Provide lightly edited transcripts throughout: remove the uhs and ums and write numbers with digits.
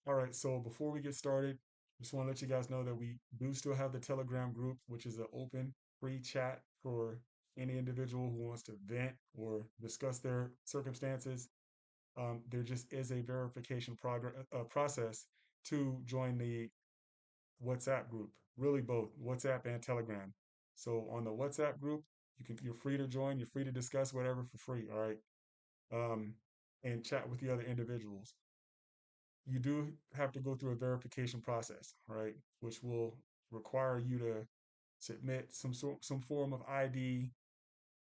All right, so before we get started, just want to let you guys know that we do still have the Telegram group, which is an open, free chat for any individual who wants to vent or discuss their circumstances. There just is a verification process to join the WhatsApp group, really both WhatsApp and Telegram. So on the WhatsApp group, you're free to join, you're free to discuss whatever for free, all right? Um, and chat with the other individuals. You do have to go through a verification process, right? Which will require you to submit some form of ID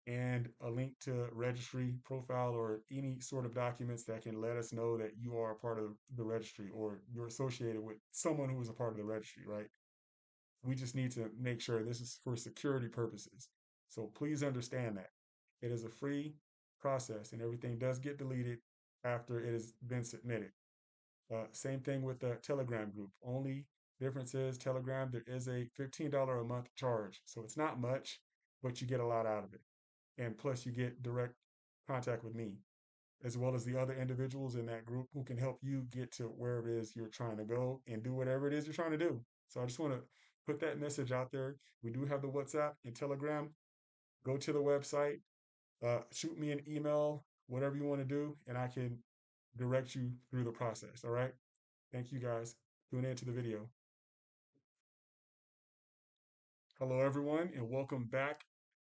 and a link to registry profile or any sort of documents that can let us know that you are a part of the registry or you're associated with someone who is a part of the registry, right? We just need to make sure this is for security purposes. So please understand that it is a free process and everything does get deleted after it has been submitted. Same thing with the Telegram group. Only difference is Telegram, there is a $15 a month charge. So it's not much, but you get a lot out of it. And plus, you get direct contact with me, as well as the other individuals in that group who can help you get to where it is you're trying to go and do whatever it is you're trying to do. So I just want to put that message out there. We do have the WhatsApp and Telegram. Go to the website, shoot me an email, whatever you want to do, and I can direct you through the process. All right. Thank you guys. Tune into the video. Hello, everyone, and welcome back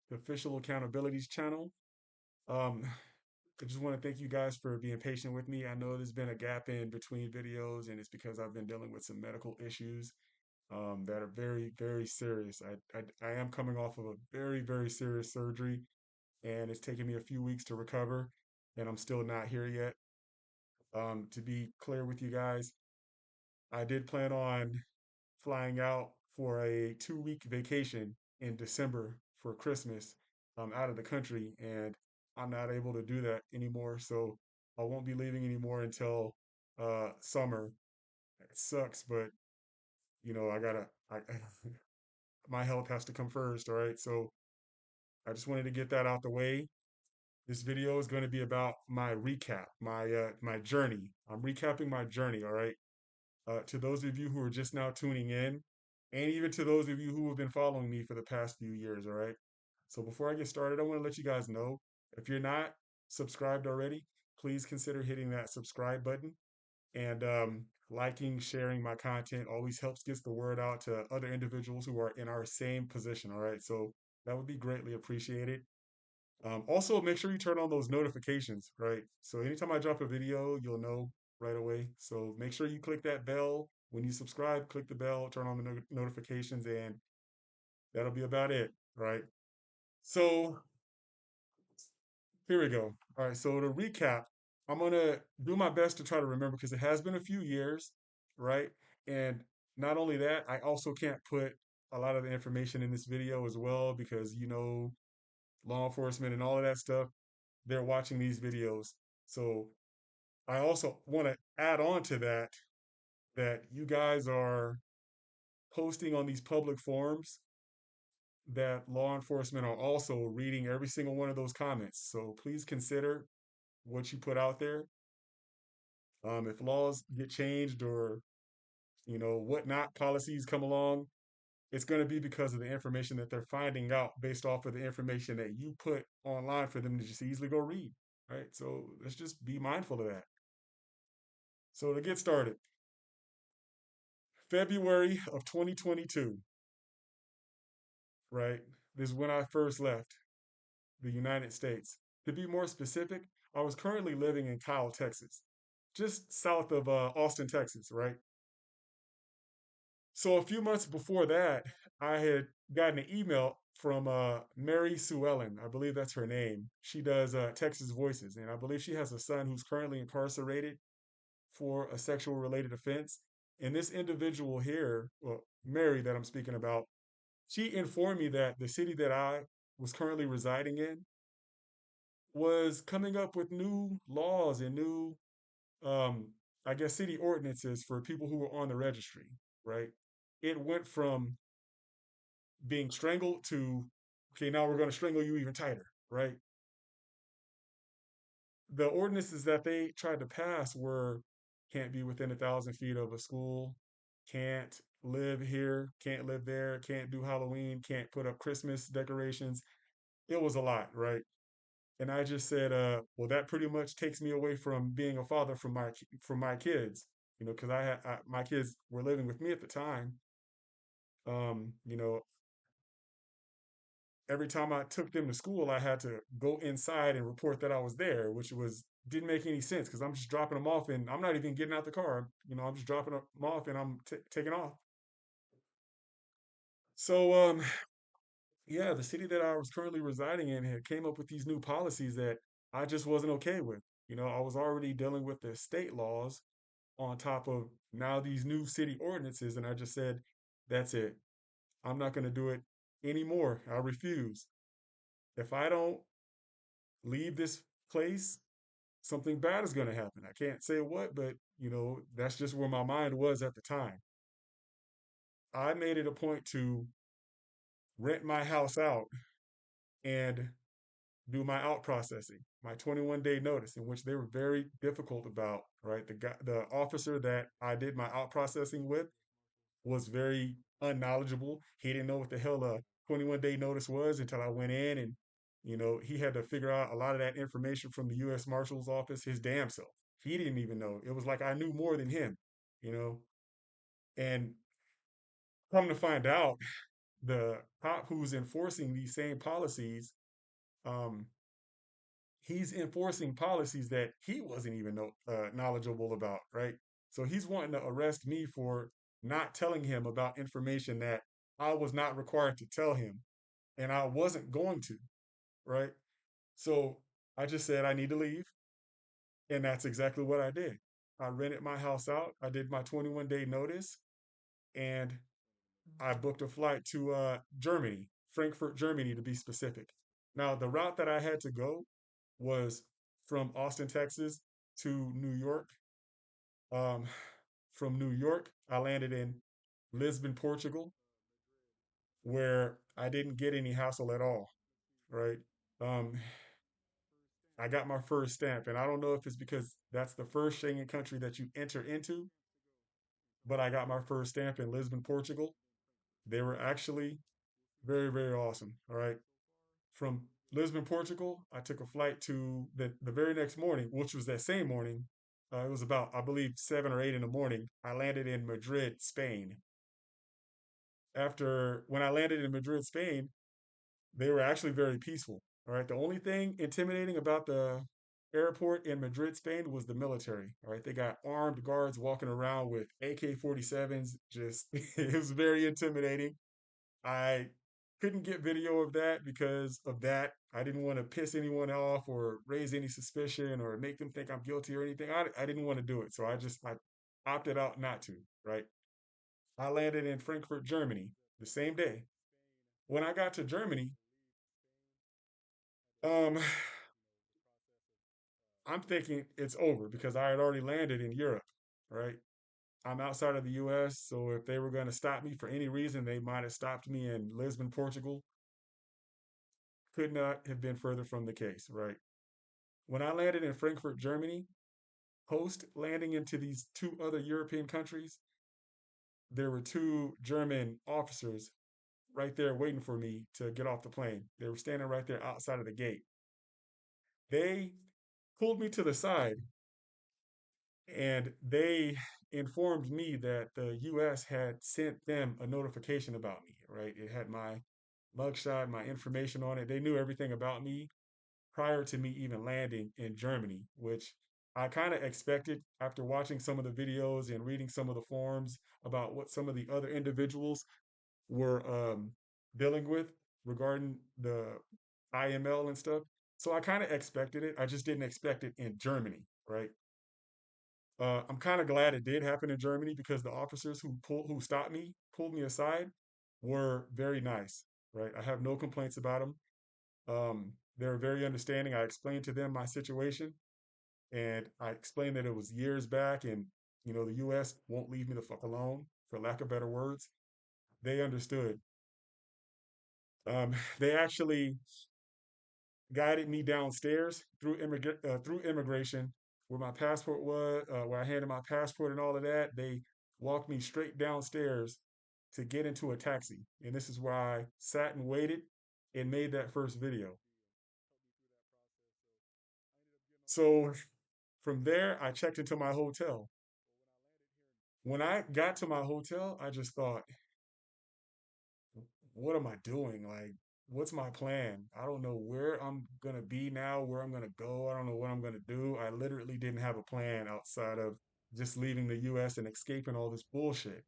to Official Accountability's channel. Um, I just want to thank you guys for being patient with me. I know there's been a gap in between videos, and it's because I've been dealing with some medical issues that are very, very serious. I am coming off of a very, very serious surgery, and it's taken me a few weeks to recover, and I'm still not here yet. To be clear with you guys, I did plan on flying out for a 2 week vacation in December for Christmas out of the country, and I'm not able to do that anymore. So I won't be leaving anymore until summer. It sucks, but I gotta. My health has to come first. All right. So I just wanted to get that out the way. This video is going to be about my recap, my journey. I'm recapping my journey. All right. To those of you who are just now tuning in, and even to those of you who have been following me for the past few years, all right? So before I get started, I want to let you guys know if you're not subscribed already, please consider hitting that subscribe button and liking, sharing my content always helps gets the word out to other individuals who are in our same position, all right? So that would be greatly appreciated. Also, make sure you turn on those notifications, right? So anytime I drop a video, you'll know right away. So make sure you click that bell. When you subscribe, click the bell, turn on the notifications, and that'll be about it, right? So here we go. All right, so to recap, I'm gonna do my best to try to remember because it has been a few years, right? And not only that, I also can't put a lot of the information in this video as well because law enforcement and all of that stuff they're watching these videos. So I also want to add on to that you guys are posting on these public forums that law enforcement are also reading every single one of those comments. So please consider what you put out there. If laws get changed or whatnot policies come along, it's going to be because of the information that they're finding out based off of the information that you put online for them to just easily go read. Right. So let's just be mindful of that. So to get started, February of 2022, right? This is when I first left the United States. To be more specific, I was currently living in Kyle, Texas, just south of Austin, Texas, right? So a few months before that, I had gotten an email from Mary Sue Ellen. I believe that's her name. She does Texas Voices, and I believe she has a son who's currently incarcerated for a sexual related offense. And this individual here, well, Mary, that I'm speaking about, she informed me that the city that I was currently residing in was coming up with new laws and new, um, I guess, city ordinances for people who were on the registry, right? It went from being strangled to, okay, now we're going to strangle you even tighter, right? The ordinances that they tried to pass were can't be within 1,000 feet of a school, can't live here, can't live there, can't do Halloween, can't put up Christmas decorations. It was a lot, right? And I just said, well, that pretty much takes me away from being a father for my kids, because my kids were living with me at the time. You know, every time I took them to school, I had to go inside and report that I was there, which was didn't make any sense because I'm just dropping them off and I'm not even getting out the car. I'm just dropping them off and I'm taking off. So, yeah, the city that I was currently residing in had came up with these new policies that I just wasn't okay with. I was already dealing with the state laws on top of now these new city ordinances, and I just said, that's it. I'm not going to do it anymore. I refuse. If I don't leave this place, something bad is going to happen. I can't say what, but that's just where my mind was at the time. I made it a point to rent my house out and do my out processing, my 21-day notice, in which they were very difficult about, right? The officer that I did my out processing with was very unknowledgeable. He didn't know what the hell a 21-day notice was until I went in and he had to figure out a lot of that information from the US Marshal's office his damn self. He didn't even know. It was like I knew more than him, you know. And come to find out, the cop who's enforcing these same policies, um, he's enforcing policies that he wasn't even knowledgeable about, right? So he's wanting to arrest me for not telling him about information that I was not required to tell him, and I wasn't going to, right? So I just said I need to leave, and that's exactly what I did. I rented my house out. I did my 21-day notice, and I booked a flight to Germany, Frankfurt, Germany, to be specific. Now, the route that I had to go was from Austin, Texas to New York. Um, from New York, I landed in Lisbon, Portugal, where I didn't get any hassle at all, right? Um, I got my first stamp, and I don't know if it's because that's the first Schengen country that you enter into, but I got my first stamp in Lisbon, Portugal. They were actually very, very awesome. All right. From Lisbon, Portugal, I took a flight to the very next morning, which was that same morning. It was about, I believe, 7 or 8 in the morning. I landed in Madrid, Spain. When I landed in Madrid, Spain, they were actually very peaceful. All right. The only thing intimidating about the airport in Madrid, Spain was the military. All right. They got armed guards walking around with AK-47s. Just, it was very intimidating. I couldn't get video of that because of that. I didn't want to piss anyone off or raise any suspicion or make them think I'm guilty or anything. I didn't want to do it. So I opted out not to, right? I landed in Frankfurt, Germany the same day. When I got to Germany, um, I'm thinking it's over because I had already landed in Europe, right? I'm outside of the US, so if they were going to stop me for any reason, they might have stopped me in Lisbon, Portugal. Could not have been further from the case, right? When I landed in Frankfurt, Germany, post landing into these two other European countries, there were two German officers right there waiting for me to get off the plane. They were standing right there outside of the gate. They pulled me to the side and they informed me that the US had sent them a notification about me, right? It had my mugshot, my information on it. They knew everything about me prior to me even landing in Germany, which I kind of expected after watching some of the videos and reading some of the forums about what some of the other individuals were dealing with regarding the IML and stuff. So I kind of expected it. I just didn't expect it in Germany, right? I'm kind of glad it did happen in Germany because the officers who stopped me, pulled me aside, were very nice, right? I have no complaints about them. They were very understanding. I explained to them my situation, and I explained that it was years back, and the U.S. won't leave me the fuck alone, for lack of better words. They understood. They actually guided me downstairs through immigration where my passport was, where I handed my passport and all of that. They walked me straight downstairs to get into a taxi. And this is where I sat and waited and made that first video. So from there, I checked into my hotel. When I got to my hotel, I just thought, what am I doing? Like, what's my plan? I don't know where I'm gonna be now, where I'm gonna go. I don't know what I'm gonna do. I literally didn't have a plan outside of just leaving the US and escaping all this bullshit.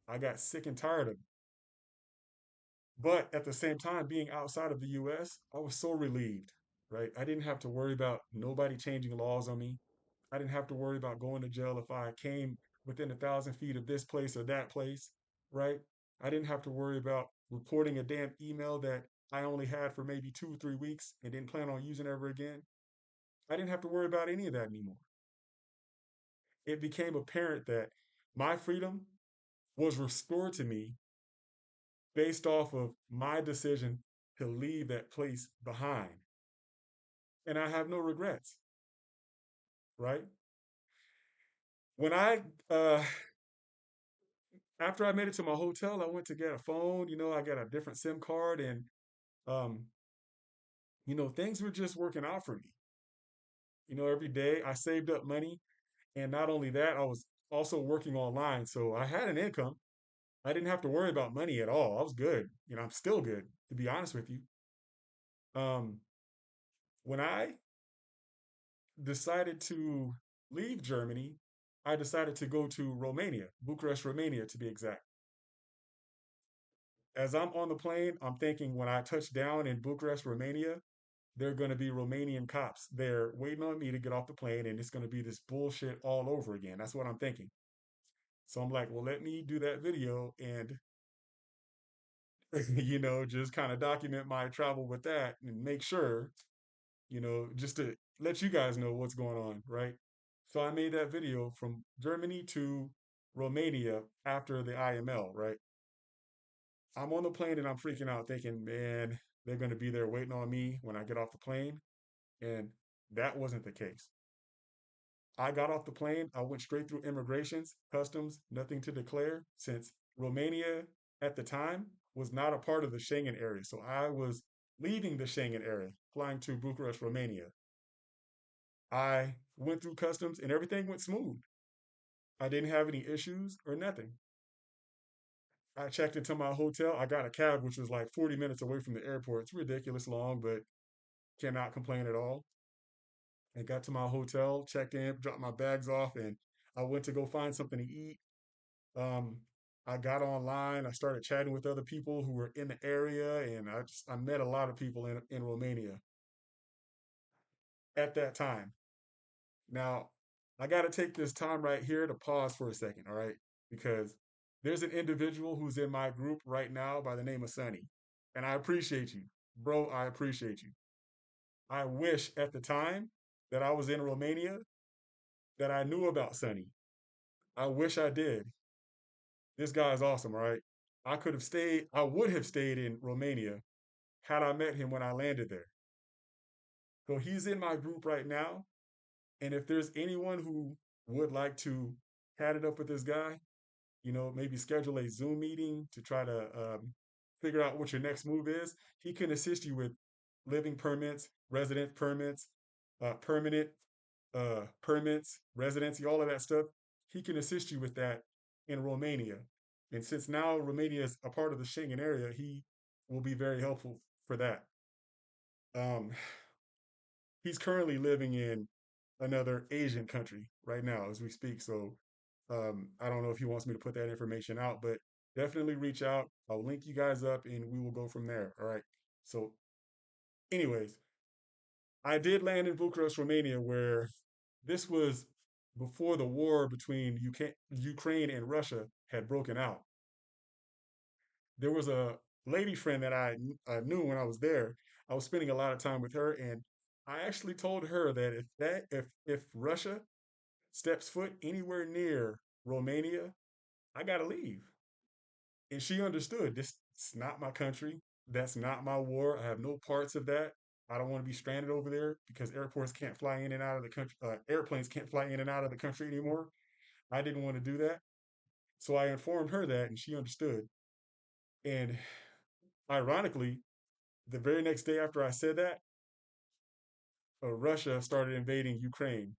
I got sick and tired of it. But at the same time, being outside of the US, I was so relieved, right? I didn't have to worry about nobody changing laws on me. I didn't have to worry about going to jail if I came within 1,000 feet of this place or that place, right? I didn't have to worry about reporting a damn email that I only had for maybe 2 or 3 weeks and didn't plan on using ever again. I didn't have to worry about any of that anymore. It became apparent that my freedom was restored to me based off of my decision to leave that place behind. And I have no regrets, right? When uh, after I made it to my hotel, I went to get a phone. I got a different SIM card, and um, things were just working out for me. Every day I saved up money, and not only that, I was also working online, so I had an income. I didn't have to worry about money at all. I was good. I'm still good, to be honest with you. Um, when I decided to leave Germany, I decided to go to Romania, Bucharest, Romania, to be exact. As I'm on the plane, I'm thinking when I touch down in Bucharest, Romania, there are going to be Romanian cops there waiting on me to get off the plane, and it's going to be this bullshit all over again. That's what I'm thinking. So I'm like, well, let me do that video and, just kind of document my travel with that and make sure, just to let you guys know what's going on, right? So I made that video from Germany to Romania after the IML, right? I'm on the plane and I'm freaking out thinking, man, they're going to be there waiting on me when I get off the plane. And that wasn't the case. I got off the plane. I went straight through immigrations, customs, nothing to declare, since Romania at the time was not a part of the Schengen area. So I was leaving the Schengen area, flying to Bucharest, Romania. I went through customs and everything went smooth. I didn't have any issues or nothing. I checked into my hotel. I got a cab, which was like 40 minutes away from the airport. It's ridiculous long, but cannot complain at all. I got to my hotel, checked in, dropped my bags off, and I went to go find something to eat. Um, I got online. I started chatting with other people who were in the area, and I met a lot of people in Romania at that time. Now, I got to take this time right here to pause for a second, all right? Because there's an individual who's in my group right now by the name of Sunny, and I appreciate you, bro. I appreciate you. I wish at the time that I was in Romania that I knew about Sunny. I wish I did. This guy is awesome, all right? I would have stayed in Romania had I met him when I landed there. So he's in my group right now. And if there's anyone who would like to hat it up with this guy, maybe schedule a Zoom meeting to try to figure out what your next move is, he can assist you with living permits, resident permits, permanent permits, residency, all of that stuff. He can assist you with that in Romania. And since now Romania is a part of the Schengen area, he will be very helpful for that. Um, he's currently living in another Asian country right now as we speak. So I don't know if he wants me to put that information out, but definitely reach out. I'll link you guys up and we will go from there. All right. So, anyways, I did land in Bucharest, Romania, where this was before the war between Ukraine and Russia had broken out. There was a lady friend that I knew when I was there. I was spending a lot of time with her, and I actually told her that if Russia steps foot anywhere near Romania, I gotta leave. And she understood this is not my country. That's not my war. I have no parts of that. I don't want to be stranded over there because airports can't fly in and out of the country. Airplanes can't fly in and out of the country anymore. I didn't want to do that. So I informed her that, and she understood. And ironically, the very next day after I said that, Russia started invading Ukraine.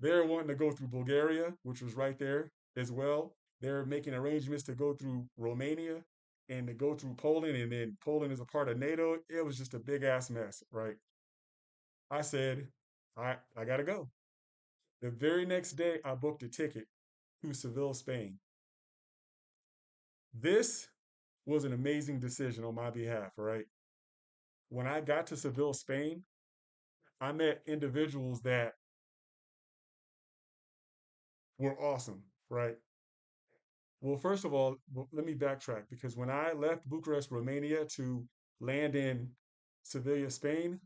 They're wanting to go through Bulgaria, which was right there as well. They're making arrangements to go through Romania and to go through Poland, and then Poland is a part of NATO. It was just a big ass mess, right? I said, I gotta go. The very next day, I booked a ticket to Seville, Spain. This was an amazing decision on my behalf, right? When I got to Seville, Spain, I met individuals that were awesome, right? Well, first of all, let me backtrack because when I left Bucharest, Romania to land in Sevilla, Spain,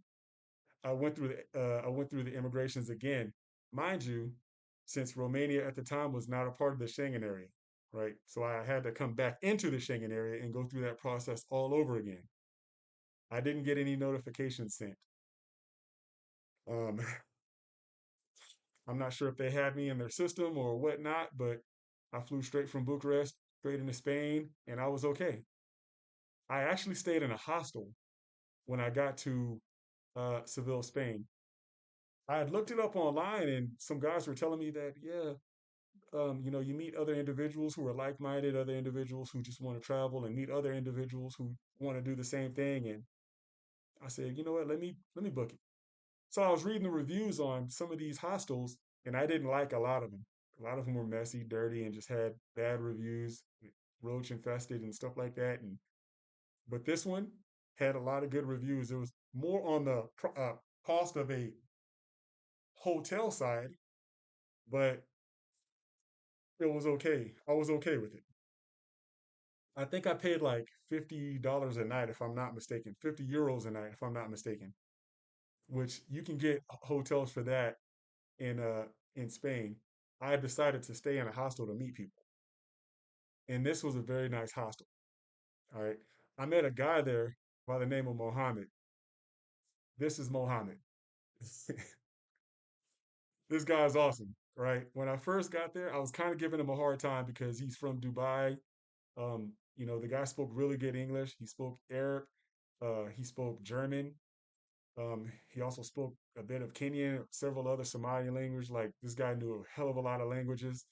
I went through the immigrations again. Mind you, since Romania at the time was not a part of the Schengen area, right? So I had to come back into the Schengen area and go through that process all over again. I didn't get any notifications sent. Um, I'm not sure if they had me in their system or whatnot, but I flew straight from Bucharest straight into Spain and I was okay. I actually stayed in a hostel when I got to Seville, Spain. I had looked it up online, and some guys were telling me that, yeah, you meet other individuals who are like-minded, other individuals who just want to travel, and meet other individuals who want to do the same thing. And I said, you know what, let me book it. So I was reading the reviews on some of these hostels, and I didn't like a lot of them. A lot of them were messy, dirty, and just had bad reviews, roach infested and stuff like that. And but this one had a lot of good reviews. It was more on the cost of a hotel side, but it was okay. I was okay with it. I think I paid like $50 a night, if I'm not mistaken, 50 euros a night, if I'm not mistaken, which you can get hotels for that in in Spain. I decided to stay in a hostel to meet people, and this was a very nice hostel. All right, I met a guy there by the name of Mohammed. This is Mohammed. This guy is awesome, right? When I first got there, I was kind of giving him a hard time because he's from Dubai. The guy spoke really good English. He spoke Arab. He spoke German. He also spoke a bit of Kenyan, several other Somali languages. Like this guy knew a hell of a lot of languages,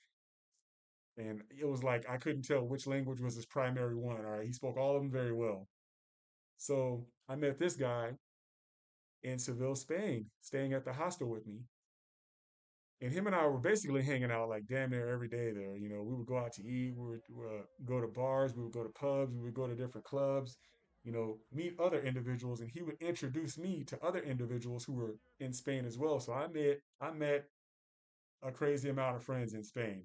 and it was like I couldn't tell which language was his primary one. All right, he spoke all of them very well. So I met this guy in Seville, Spain, staying at the hostel with me, and him and I were basically hanging out like damn near every day there. We would go out to eat, we would go to bars, we would go to pubs, we would go to different clubs, meet other individuals, and he would introduce me to other individuals who were in Spain as well. So I met a crazy amount of friends in Spain.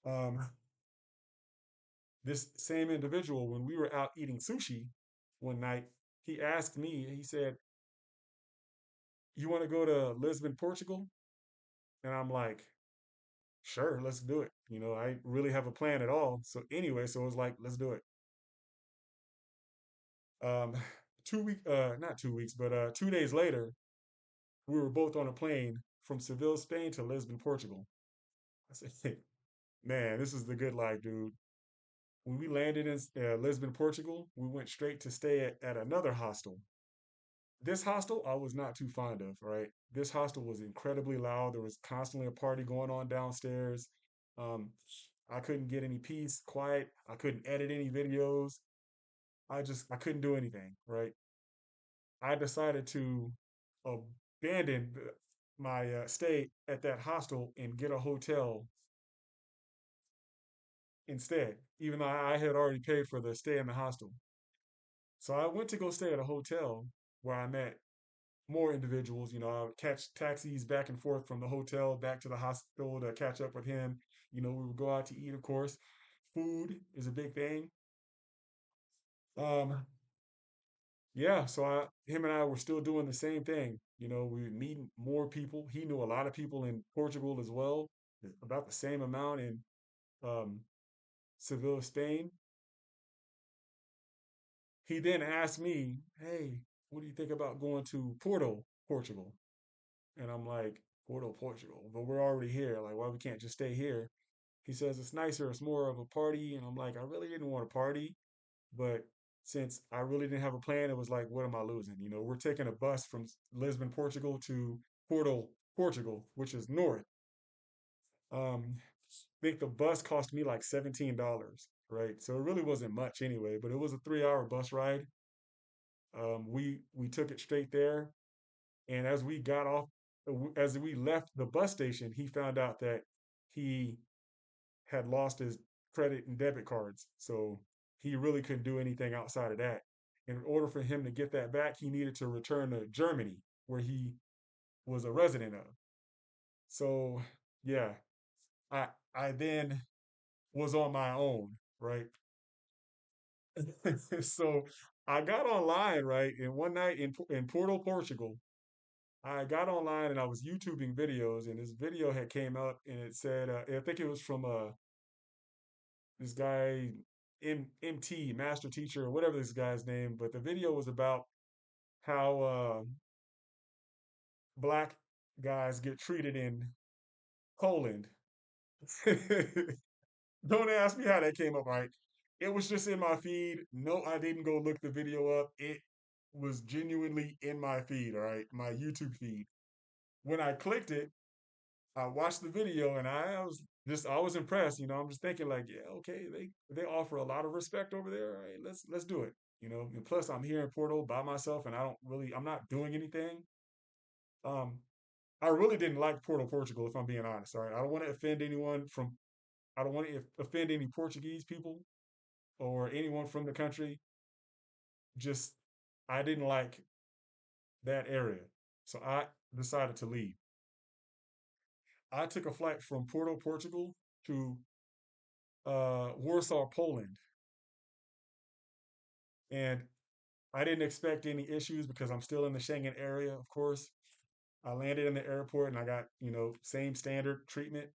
Um, this same individual, when we were out eating sushi one night, he asked me, he said, "You want to go to Lisbon, Portugal?" And I'm like, sure, let's do it. I really have a plan at all. So anyway, so it was like, let's do it. Um, not 2 weeks, but 2 days later, we were both on a plane from Seville, Spain to Lisbon, Portugal. I said, hey, man, this is the good life, dude. When we landed in Lisbon, Portugal, we went straight to stay at another hostel. This hostel I was not too fond of, right? This hostel was incredibly loud. There was constantly a party going on downstairs. Um, I couldn't get any peace, quiet. I couldn't edit any videos. I couldn't do anything, right? I decided to abandon my stay at that hostel and get a hotel instead, even though I had already paid for the stay in the hostel. So I went to go stay at a hotel where I met more individuals. I would catch taxis back and forth from the hotel back to the hospital to catch up with him. We would go out to eat, of course. Food is a big thing. Um, yeah, so him and I were still doing the same thing. We would meet more people. He knew a lot of people in Portugal as well, about the same amount in um, Seville, Spain. he then asked me, "Hey, what do you think about going to Porto, Portugal?" And I'm like, "Porto, Portugal, but we're already here. Like, why we can't just stay here?" He says it's nicer, it's more of a party, and I'm like, I really didn't want to party, but since I really didn't have a plan, it was like, what am I losing? We're taking a bus from Lisbon, Portugal to Porto, Portugal, which is north. I think the bus cost me like $17, right? So it really wasn't much anyway, but it was a 3 hour bus ride. We took it straight there, and as we left the bus station, he found out that he had lost his credit and debit cards, so he really couldn't do anything outside of that. In order for him to get that back, he needed to return to Germany, where he was a resident of. So yeah, I I then was on my own, right? So I got online, right, and one night in Porto, Portugal, I got online and I was YouTubing videos, and this video had came up and it said, I think it was from this guy MT Master Teacher or whatever this guy's name, but the video was about how black guys get treated in Poland. Don't ask me how that came up, right? It was just in my feed. No, I didn't go look the video up. It was genuinely in my feed, all right, my YouTube feed. When I clicked it, I watched the video and I was impressed. I'm just thinking like, yeah, okay, they offer a lot of respect over there. All right, let's do it. And plus I'm here in Porto by myself and I'm not doing anything. Um, I really didn't like Porto, Portugal, if I'm being honest. All right, I don't want to offend any Portuguese people or anyone from the country. Just I didn't like that area, so I decided to leave. I took a flight from Porto, Portugal to Warsaw, Poland, and I didn't expect any issues because I'm still in the Schengen area, of course. I landed in the airport and I got, same standard treatment.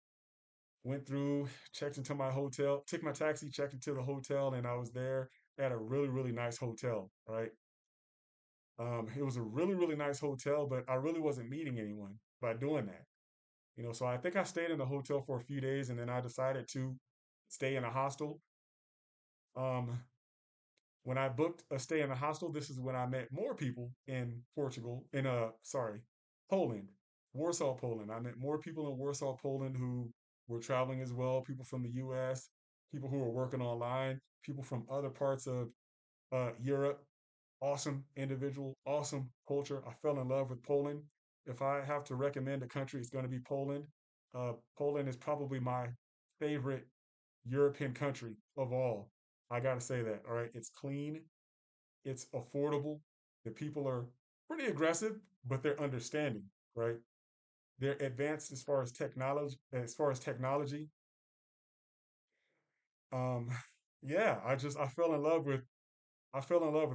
Went through, checked into my hotel, took my taxi, checked into the hotel, and I was there at a really, really nice hotel, right? It was a really, really nice hotel, but I really wasn't meeting anyone by doing that. So I think I stayed in the hotel for a few days and then I decided to stay in a hostel. Um, when I booked a stay in a hostel, this is when I met more people in Portugal, sorry, Poland, Warsaw, Poland. I met more people in Warsaw, Poland who were traveling as well, people from the US, people who were working online, people from other parts of Europe. Awesome individual, awesome culture. I fell in love with Poland. If I have to recommend a country, it's going to be Poland. Poland is probably my favorite European country of all. I got to say that. All right. It's clean, it's affordable. The people are pretty aggressive, but they're understanding, right? They're advanced as far as technology, Um, yeah, I fell in love with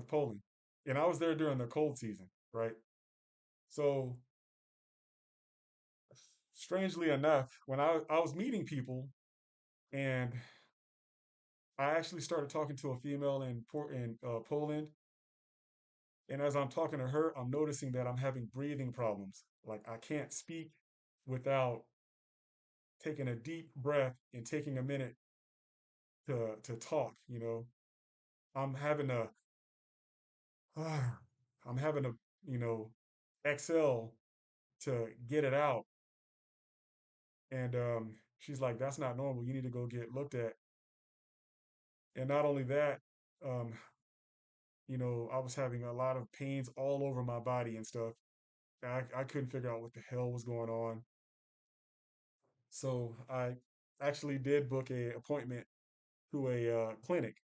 Poland. And I was there during the cold season, right? So strangely enough, when I was meeting people and I actually started talking to a female in Poland, and as I'm talking to her, I'm noticing that I'm having breathing problems. Like I can't speak without taking a deep breath and taking a minute to talk. I'm having to I'm having to you know exhale to get it out, and she's like, "That's not normal. You need to go get looked at." And not only that, um, I was having a lot of pains all over my body and stuff. I couldn't figure out what the hell was going on. So I actually did book a appointment to a clinic.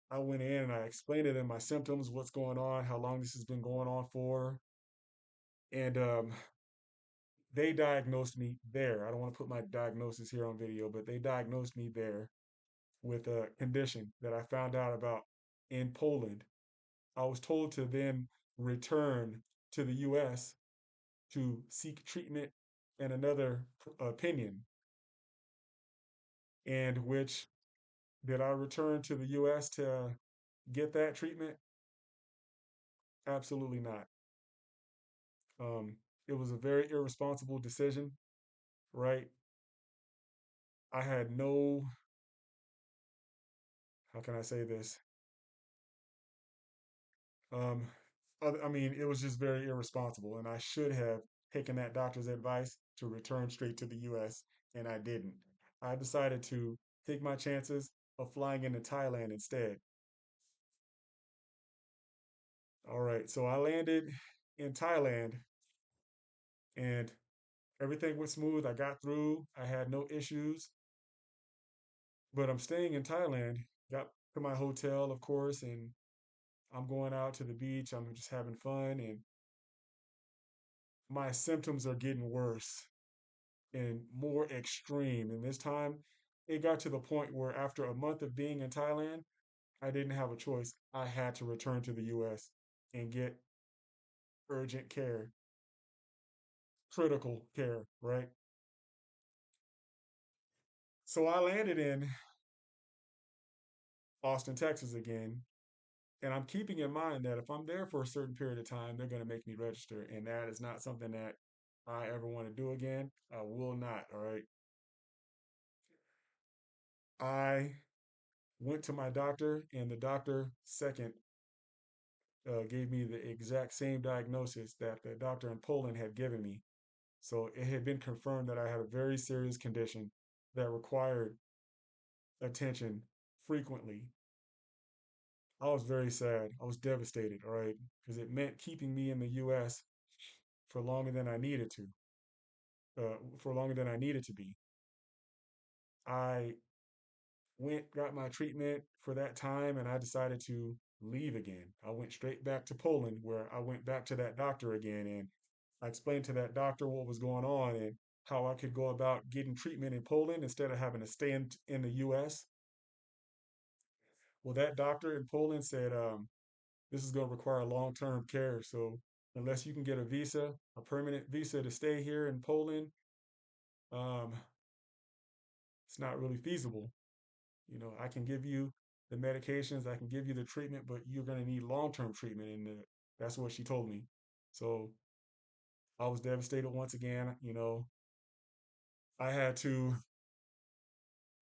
I went in and I explained to them my symptoms, what's going on, how long this has been going on for, and they diagnosed me there. I don't want to put my diagnosis here on video, but they diagnosed me there with a condition that I found out about in Poland. I was told to then return to the US to seek treatment and another opinion, and which did I return to the US to get that treatment? Absolutely not. Um, it was a very irresponsible decision, right? I had no, how can I say this? Um, I mean, it was just very irresponsible, and I should have taken that doctor's advice to return straight to the US, and I didn't. I decided to take my chances of flying into Thailand instead. All right, so I landed in Thailand, and everything went smooth. I got through, I had no issues, but I'm staying in Thailand. Got to my hotel, of course, and I'm going out to the beach. I'm just having fun, and my symptoms are getting worse and more extreme. And this time, it got to the point where after a month of being in Thailand, I didn't have a choice. I had to return to the US and get urgent care, critical care, right? So I landed in Austin, Texas again. And I'm keeping in mind that if I'm there for a certain period of time, they're going to make me register. And that is not something that I ever want to do again. I will not. All right. I went to my doctor, and the doctor second gave me the exact same diagnosis that the doctor in Poland had given me. So it had been confirmed that I had a very serious condition that required attention frequently. I was very sad. I was devastated, all right, because it meant keeping me in the US for longer than I needed to, for longer than I needed to be. I went, got my treatment for that time, and I decided to leave again. I went straight back to Poland, where I went back to that doctor again, and I explained to that doctor what was going on and how I could go about getting treatment in Poland instead of having to stay in the US. Well, that doctor in Poland said, this is going to require long-term care. So unless you can get a visa, a permanent visa to stay here in Poland, um, it's not really feasible. You know, I can give you the medications, I can give you the treatment, but you're going to need long-term treatment. And that's what she told me. So I was devastated once again. You know, I had to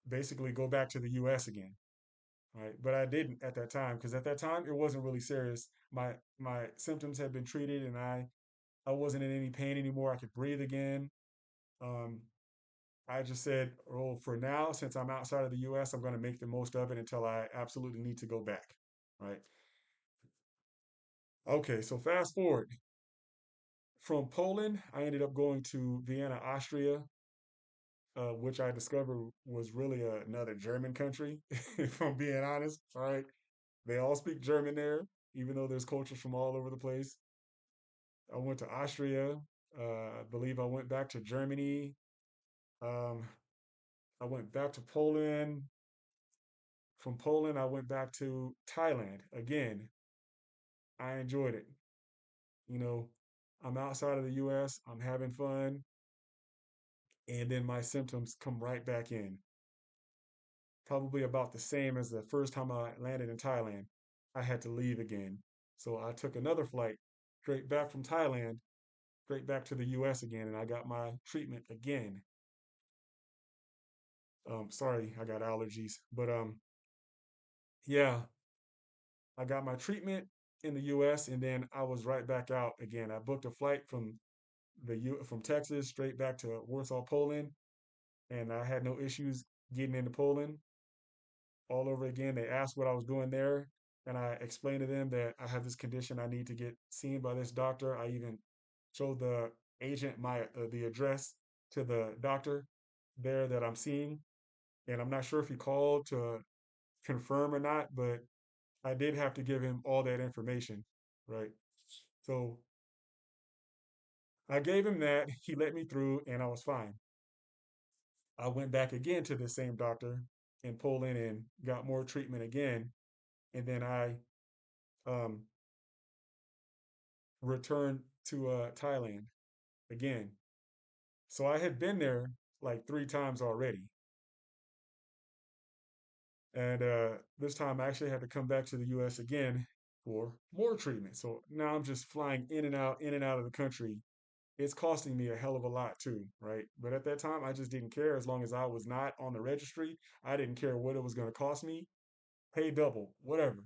basically go back to the US again. Right. But I didn't at that time because at that time it wasn't really serious. My symptoms had been treated and I wasn't in any pain anymore. I could breathe again. Um, I just said, oh, for now, since I'm outside of the US, I'm going to make the most of it until I absolutely need to go back. Right. Okay, so fast forward. From Poland, I ended up going to Vienna, Austria, which I discovered was really another German country, if I'm being honest. All right. They all speak German there, even though there's cultures from all over the place. I went to Austria. I believe I went back to Germany. Um, I went back to Poland. From Poland, I went back to Thailand again. I enjoyed it. You know, I'm outside of the US, I'm having fun, and then my symptoms come right back in. Probably about the same as the first time I landed in Thailand. I had to leave again. So I took another flight straight back from Thailand, straight back to the US again, and I got my treatment again. Sorry, I got allergies, but yeah, I got my treatment in the US, and then I was right back out again. I booked a flight from from Texas straight back to Warsaw, Poland, and I had no issues getting into Poland all over again. They asked what I was doing there, and I explained to them that I have this condition. I need to get seen by this doctor. I even showed the agent my the address to the doctor there that I'm seeing, and I'm not sure if he called to confirm or not, but I did have to give him all that information, right? So I gave him that. He let me through, and I was fine. I went back again to the same doctor in Poland and got more treatment again, and then I um, returned to Thailand again. So I had been there like three times already. And this time I actually had to come back to the US again for more treatment. So now I'm just flying in and out of the country. It's costing me a hell of a lot too, right? But at that time, I just didn't care as long as I was not on the registry. I didn't care what it was going to cost me, pay double, whatever.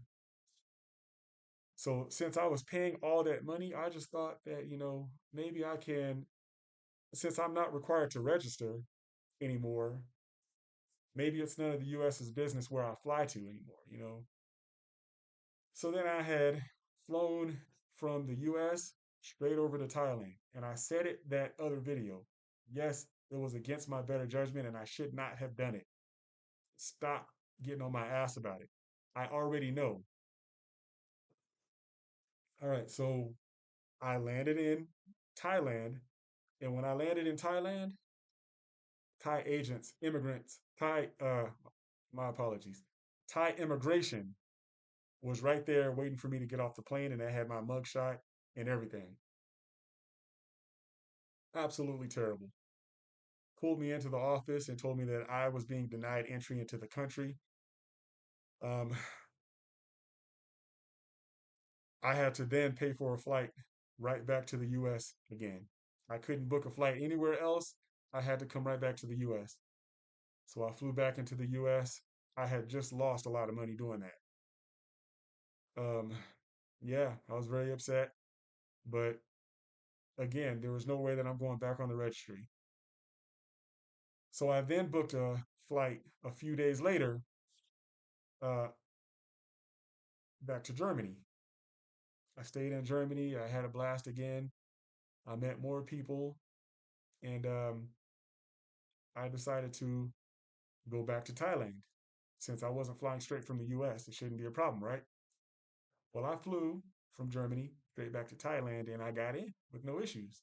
So since I was paying all that money, I just thought that, maybe I can, since I'm not required to register anymore, maybe it's none of the US's business where I fly to anymore. So then I had flown from the US straight over to Thailand. And I said it that other video. Yes, it was against my better judgment and I should not have done it. Stop getting on my ass about it. I already know. All right, so I landed in Thailand. And when I landed in Thailand, Thai agents, immigrants, my apologies, Thai immigration was right there waiting for me to get off the plane and they had my mugshot and everything. Absolutely terrible. Pulled me into the office and told me that I was being denied entry into the country. Um, I had to then pay for a flight right back to the US again. I couldn't book a flight anywhere else. I had to come right back to the US. So I flew back into the US. I had just lost a lot of money doing that. Um, yeah, I was very upset. But again, there was no way that I'm going back on the registry. So I then booked a flight a few days later uh, back to Germany. I stayed in Germany. I had a blast again. I met more people, and I decided to go back to Thailand since I wasn't flying straight from the US. It shouldn't be a problem, right? Well, I flew from Germany straight back to Thailand, and I got in with no issues.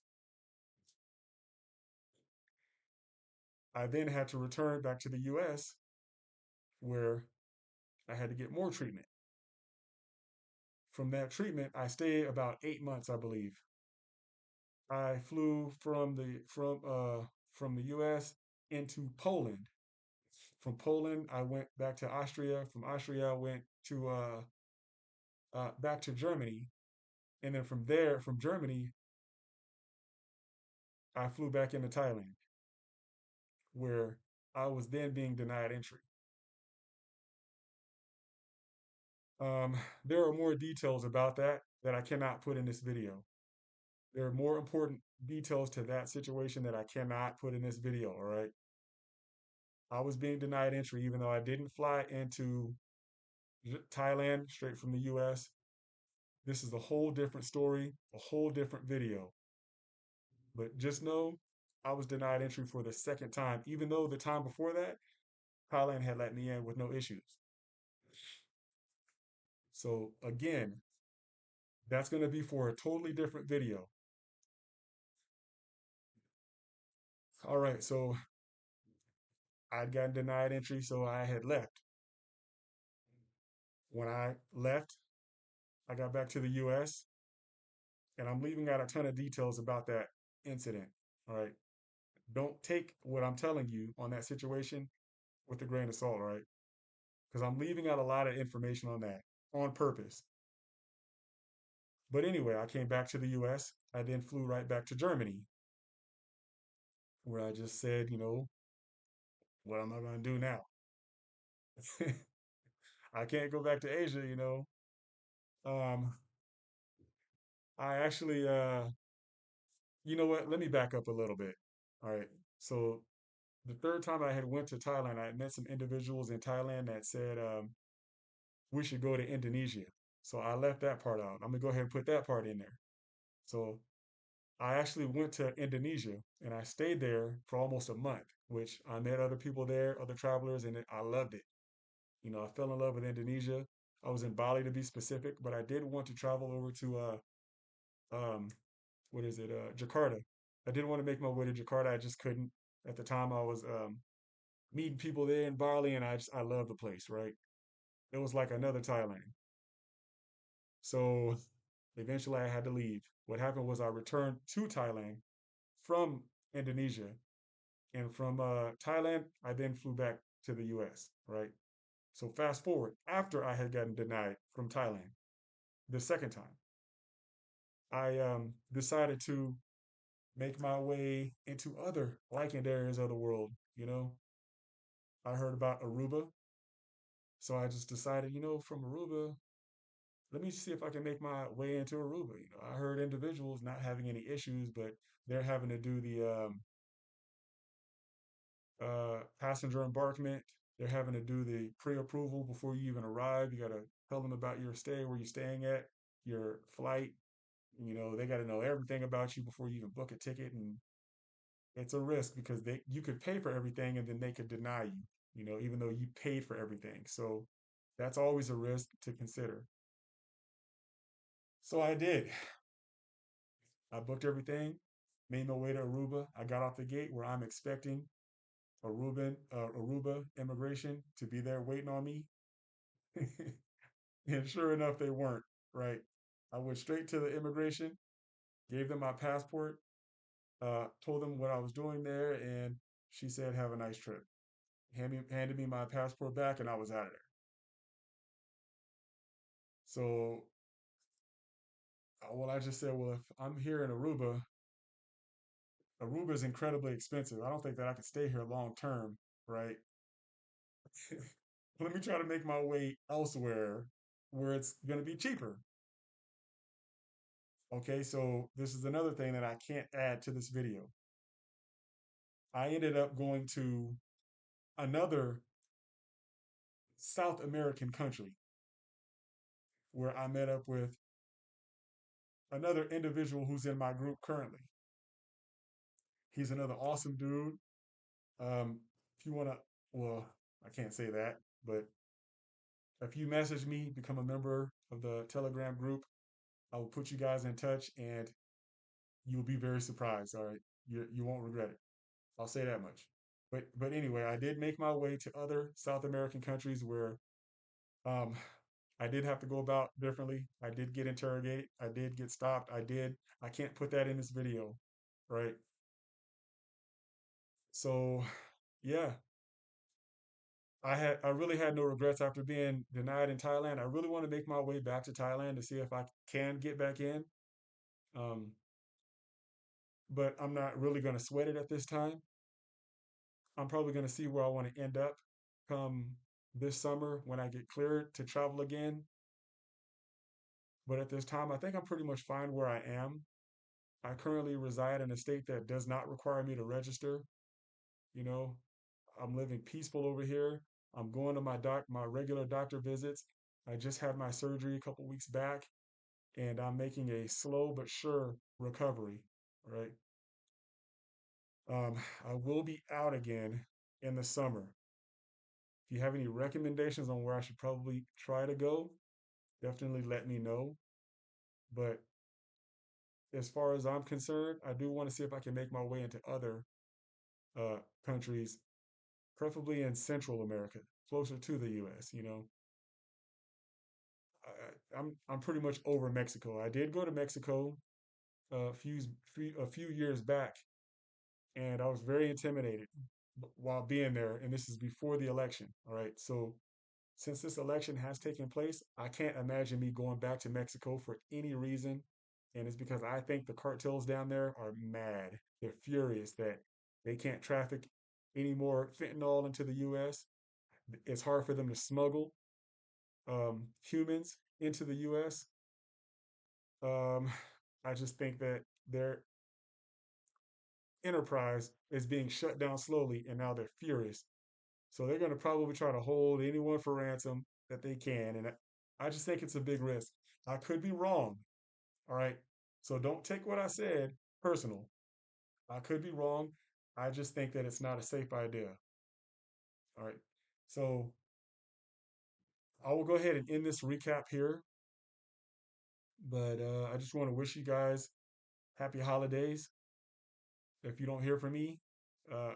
I then had to return back to the US where I had to get more treatment. From that treatment, I stayed about 8 months, I believe. I flew from the US into Poland. From Poland, I went back to Austria. From Austria, I went to back to Germany, and then from there, from Germany, I flew back into Thailand, where I was then being denied entry. Um, there are more details about that I cannot put in this video. There are more important details to that situation that I cannot put in this video. All right, I was being denied entry even though I didn't fly into Thailand straight from the U.S. This is a whole different story, a whole different video. But just know I was denied entry for the second time, even though the time before that, Thailand had let me in with no issues. So again, that's going to be for a totally different video. All right, so I'd gotten denied entry, so I had left. When I left, I got back to the US, and I'm leaving out a ton of details about that incident. All right, don't take what I'm telling you on that situation with a grain of salt, all right? Because I'm leaving out a lot of information on that on purpose. But anyway, I came back to the US. I then flew right back to Germany, where I just said, what am I going to do now? I can't go back to Asia. Um, I actually, you know what? Let me back up a little bit. All right. So the third time I had went to Thailand, I had met some individuals in Thailand that said we should go to Indonesia. So I left that part out. I'm gonna go ahead and put that part in there. So I actually went to Indonesia and I stayed there for almost a month, which I met other people there, other travelers, and I loved it. I fell in love with Indonesia. I was in Bali to be specific, but I did want to travel over to um what is it, Jakarta. I did want to make my way to Jakarta. I just couldn't. At the time, I was meeting people there in Bali, and I love the place. Right, it was like another Thailand. So eventually, I had to leave. What happened was I returned to Thailand from Indonesia, and from Thailand, I then flew back to the U.S. Right, So fast forward, after I had gotten denied from Thailand the second time, I decided to make my way into other licensed areas of the world. I heard about Aruba, so I just decided, from Aruba, let me see if I can make my way into Aruba. I heard individuals not having any issues, but they're having to do the passenger embarkment. They're having to do the pre-approval before you even arrive. You got to tell them about your stay, where you're staying at, your flight. They got to know everything about you before you even book a ticket, and it's a risk because you could pay for everything and then they could deny you. Even though you paid for everything. So that's always a risk to consider. So I did. I booked everything, made my way to Aruba. I got off the gate where I'm expecting Aruba immigration to be there waiting on me. And sure enough, they weren't, right? I went straight to the immigration, gave them my passport, told them what I was doing there, and she said, "Have a nice trip." Handed me my passport back, and I was out of there. So, well, I just said, well, if I'm here in Aruba, Aruba is incredibly expensive. I don't think that I could stay here long term, right? Let me try to make my way elsewhere where it's going to be cheaper. Okay, so this is another thing that I can't add to this video. I ended up going to another South American country where I met up with another individual who's in my group currently. He's another awesome dude. If you want to, well, I can't say that, but if you message me, become a member of the Telegram group, I will put you guys in touch and you'll be very surprised. All right. You won't regret it. I'll say that much. But anyway, I did make my way to other South American countries where um, I did have to go about differently. I did get interrogated. I did get stopped. I can't put that in this video, right? So, yeah, I really had no regrets after being denied in Thailand. I really want to make my way back to Thailand to see if I can get back in. Um, but I'm not really going to sweat it at this time. I'm probably going to see where I want to end up come this summer when I get cleared to travel again. But at this time, I think I'm pretty much fine where I am. I currently reside in a state that does not require me to register. You know, I'm living peaceful over here. I'm going to my regular doctor visits. I just had my surgery a couple weeks back, and I'm making a slow but sure recovery. Right. I will be out again in the summer. If you have any recommendations on where I should probably try to go, definitely let me know. But as far as I'm concerned, I do want to see if I can make my way into other uh, countries, preferably in Central America, closer to the U.S. I'm pretty much over Mexico. I did go to Mexico a few years back, and I was very intimidated while being there. And this is before the election. All right, so since this election has taken place, I can't imagine me going back to Mexico for any reason. And it's because I think the cartels down there are mad. They're furious that they can't traffic any more fentanyl into the US. It's hard for them to smuggle humans into the US. Um, I just think that their enterprise is being shut down slowly, and now they're furious. So they're going to probably try to hold anyone for ransom that they can. And I just think it's a big risk. I could be wrong. All right. So don't take what I said personal. I could be wrong. I just think that it's not a safe idea. All right. So I will go ahead and end this recap here. But I just want to wish you guys happy holidays. If you don't hear from me, uh,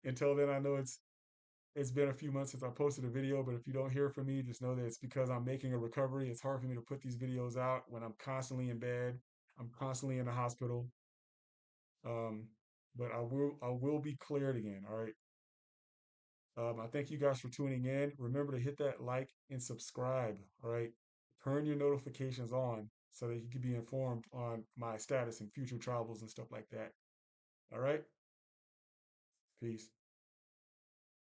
until then, I know it's been a few months since I posted a video, but if you don't hear from me, just know that it's because I'm making a recovery. It's hard for me to put these videos out when I'm constantly in bed. I'm constantly in the hospital. Um, but I will be cleared again. All right. I thank you guys for tuning in. Remember to hit that like and subscribe. All right. Turn your notifications on so that you can be informed on my status and future travels and stuff like that. All right. Peace.